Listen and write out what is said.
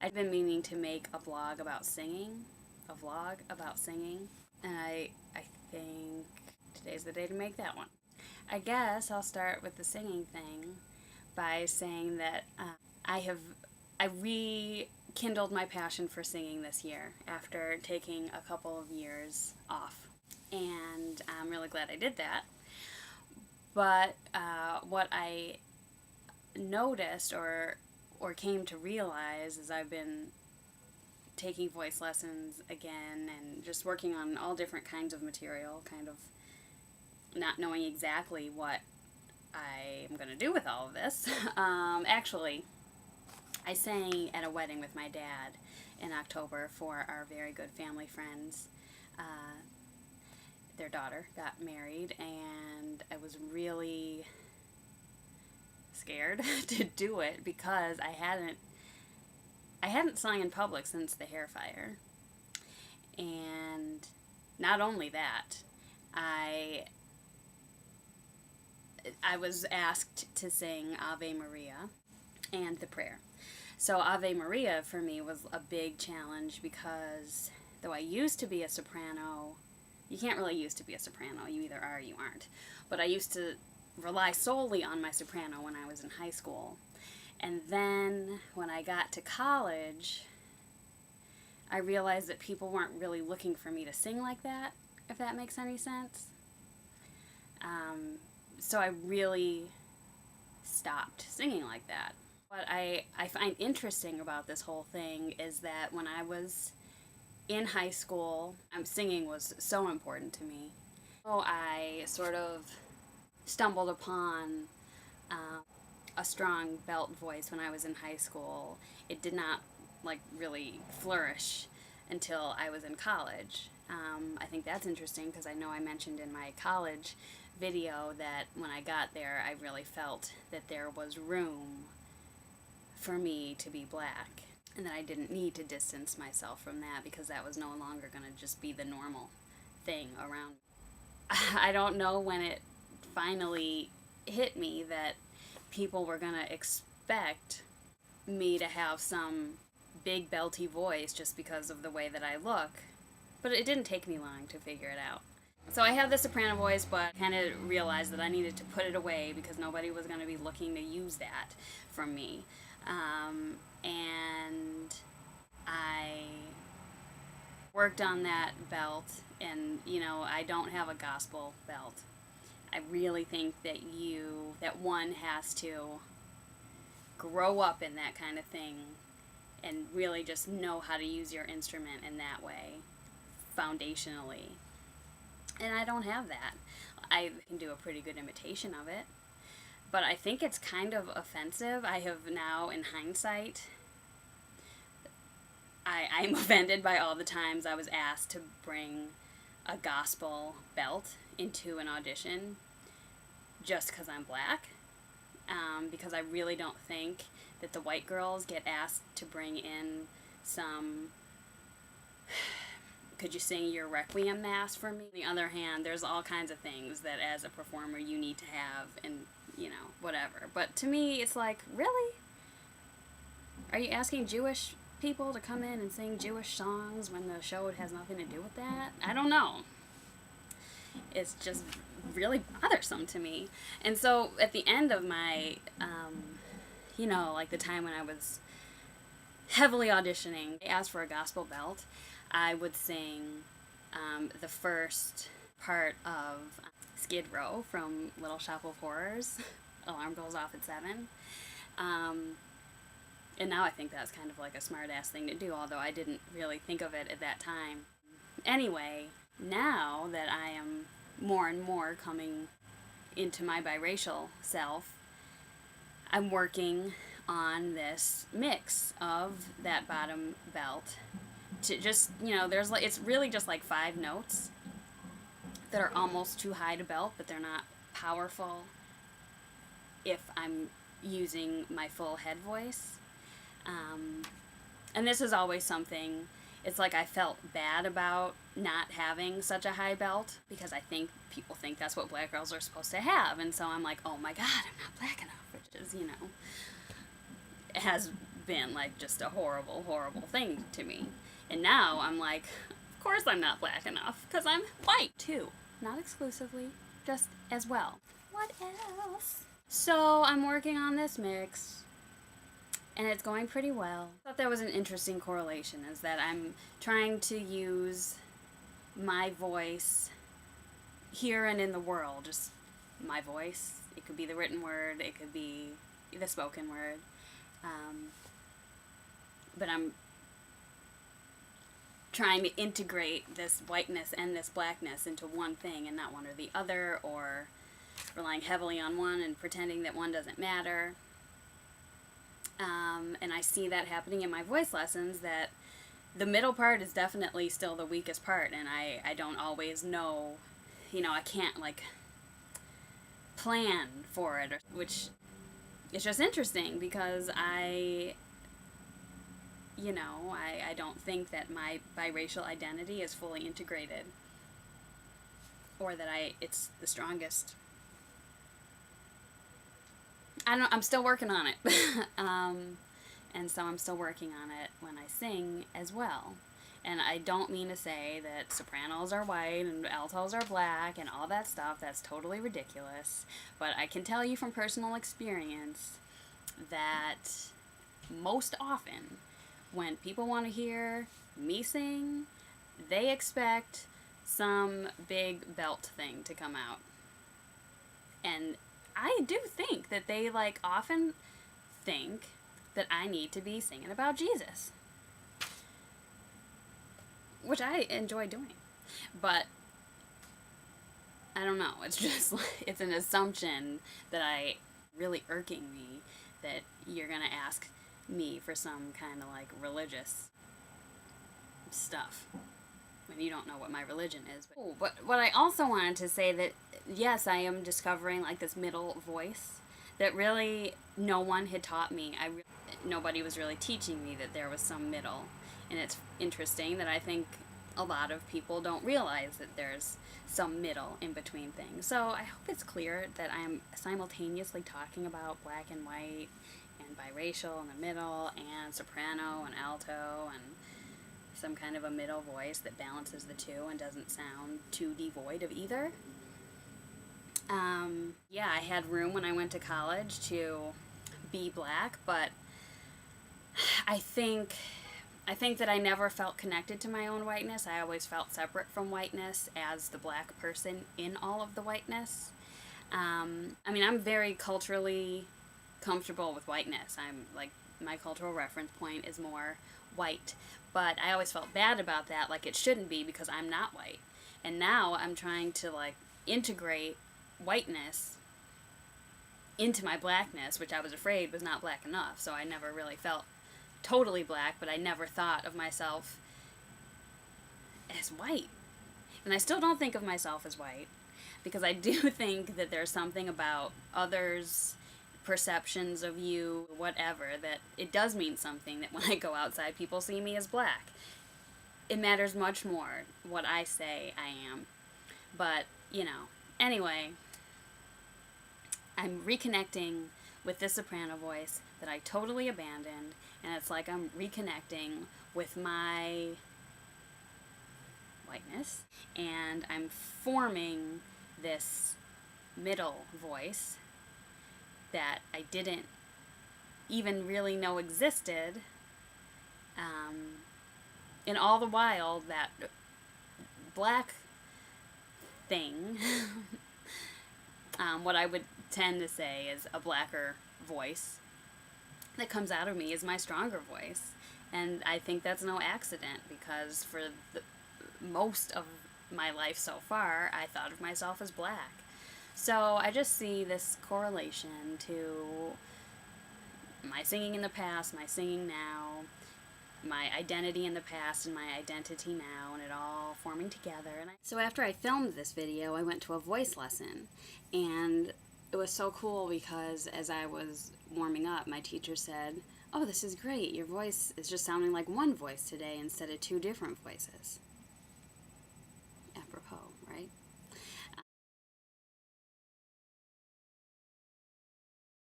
I've been meaning to make a vlog about singing, and I think today's the day to make that one. I guess I'll start with the singing thing by saying that I rekindled my passion for singing this year after taking a couple of years off, and I'm really glad I did that. But what I noticed or came to realize as I've been taking voice lessons again and just working on all different kinds of material, kind of not knowing exactly what I'm going to do with all of this. Actually, I sang at a wedding with my dad in October for our very good family friends. Their daughter got married, and I was really scared to do it because I hadn't sung in public since the hair fire. And not only that, I was asked to sing Ave Maria and the prayer. So Ave Maria for me was a big challenge because though I used to be a soprano, you can't really used to be a soprano, you either are or you aren't, but I used to rely solely on my soprano when I was in high school. And then when I got to college, I realized that people weren't really looking for me to sing like that, if that makes any sense. So I really stopped singing like that. What I find interesting about this whole thing is that when I was in high school, singing was so important to me. So I sort of stumbled upon a strong belt voice when I was in high school. It did not really flourish until I was in college. I think that's interesting because I know I mentioned in my college video that when I got there I really felt that there was room for me to be black and that I didn't need to distance myself from that because that was no longer going to just be the normal thing around me. I don't know when it finally hit me that people were going to expect me to have some big belty voice just because of the way that I look, but it didn't take me long to figure it out. So I have the soprano voice, but I kind of realized that I needed to put it away because nobody was going to be looking to use that from me. And I worked on that belt, and I don't have a gospel belt. I really think that one has to grow up in that kind of thing and really just know how to use your instrument in that way, foundationally. And I don't have that. I can do a pretty good imitation of it, but I think it's kind of offensive. I have now, in hindsight, I'm offended by all the times I was asked to bring a gospel belt into an audition just because I'm black, because I really don't think that the white girls get asked to bring in some could you sing your Requiem Mass for me? On the other hand, there's all kinds of things that as a performer you need to have and, whatever. But to me, it's like, really? Are you asking Jewish people to come in and sing Jewish songs when the show has nothing to do with that? I don't know. It's just really bothersome to me. And so at the end of my, the time when I was heavily auditioning, they asked for a gospel belt. I would sing the first part of Skid Row from Little Shop of Horrors. Alarm goes off at 7. And now I think that's kind of like a smart-ass thing to do, although I didn't really think of it at that time. Anyway, now that I am more and more coming into my biracial self, I'm working on this mix of that bottom belt to just, it's really just like 5 notes that are almost too high to belt, but they're not powerful if I'm using my full head voice. And this is always something, it's like I felt bad about not having such a high belt because I think people think that's what black girls are supposed to have. And so I'm like, oh my God, I'm not black enough, which is, it has been like just a horrible, horrible thing to me. And now I'm like, of course I'm not black enough, because I'm white too. Not exclusively, just as well. What else? So I'm working on this mix, and it's going pretty well. I thought that was an interesting correlation, is that I'm trying to use my voice here and in the world, just my voice. It could be the written word, it could be the spoken word. But I'm trying to integrate this whiteness and this blackness into one thing and not one or the other, or relying heavily on one and pretending that one doesn't matter. And I see that happening in my voice lessons, that the middle part is definitely still the weakest part, and I don't always know, I can't like plan for it, which is just interesting because I don't think that my biracial identity is fully integrated, or that it's the strongest. I'm still working on it. And so I'm still working on it when I sing as well. And I don't mean to say that sopranos are white and altos are black and all that stuff. That's totally ridiculous. But I can tell you from personal experience that most often when people want to hear me sing, they expect some big belt thing to come out. And I do think that they often think that I need to be singing about Jesus, which I enjoy doing. But I don't know, it's just it's an assumption that really irking me, that you're gonna ask me for some kind of religious stuff when you don't know what my religion is. But what I also wanted to say, that yes, I am discovering this middle voice that really no one had taught me. Nobody was really teaching me that there was some middle. And it's interesting that I think a lot of people don't realize that there's some middle in between things. So I hope it's clear that I'm simultaneously talking about black and white and biracial in the middle, and soprano and alto, and some kind of a middle voice that balances the two and doesn't sound too devoid of either. Yeah, I had room when I went to college to be black, but I think that I never felt connected to my own whiteness. I always felt separate from whiteness as the black person in all of the whiteness. I'm very culturally comfortable with whiteness. My cultural reference point is more white, but I always felt bad about that, it shouldn't be, because I'm not white. And now I'm trying to integrate whiteness into my blackness, which I was afraid was not black enough. So I never really felt totally black, but I never thought of myself as white. And I still don't think of myself as white, because I do think that there's something about others' perceptions of you, whatever, that it does mean something, that when I go outside, people see me as black. It matters much more what I say I am. But, anyway, I'm reconnecting with this soprano voice that I totally abandoned, and it's like I'm reconnecting with my whiteness, and I'm forming this middle voice that I didn't even really know existed, and all the while that black thing, what I would tend to say is a blacker voice that comes out of me is my stronger voice. And I think that's no accident, because for most of my life so far, I thought of myself as black. So I just see this correlation to my singing in the past, my singing now, my identity in the past and my identity now, and it all forming together. So after I filmed this video, I went to a voice lesson, and it was so cool because as I was warming up, my teacher said, "Oh, this is great. Your voice is just sounding like one voice today instead of two different voices."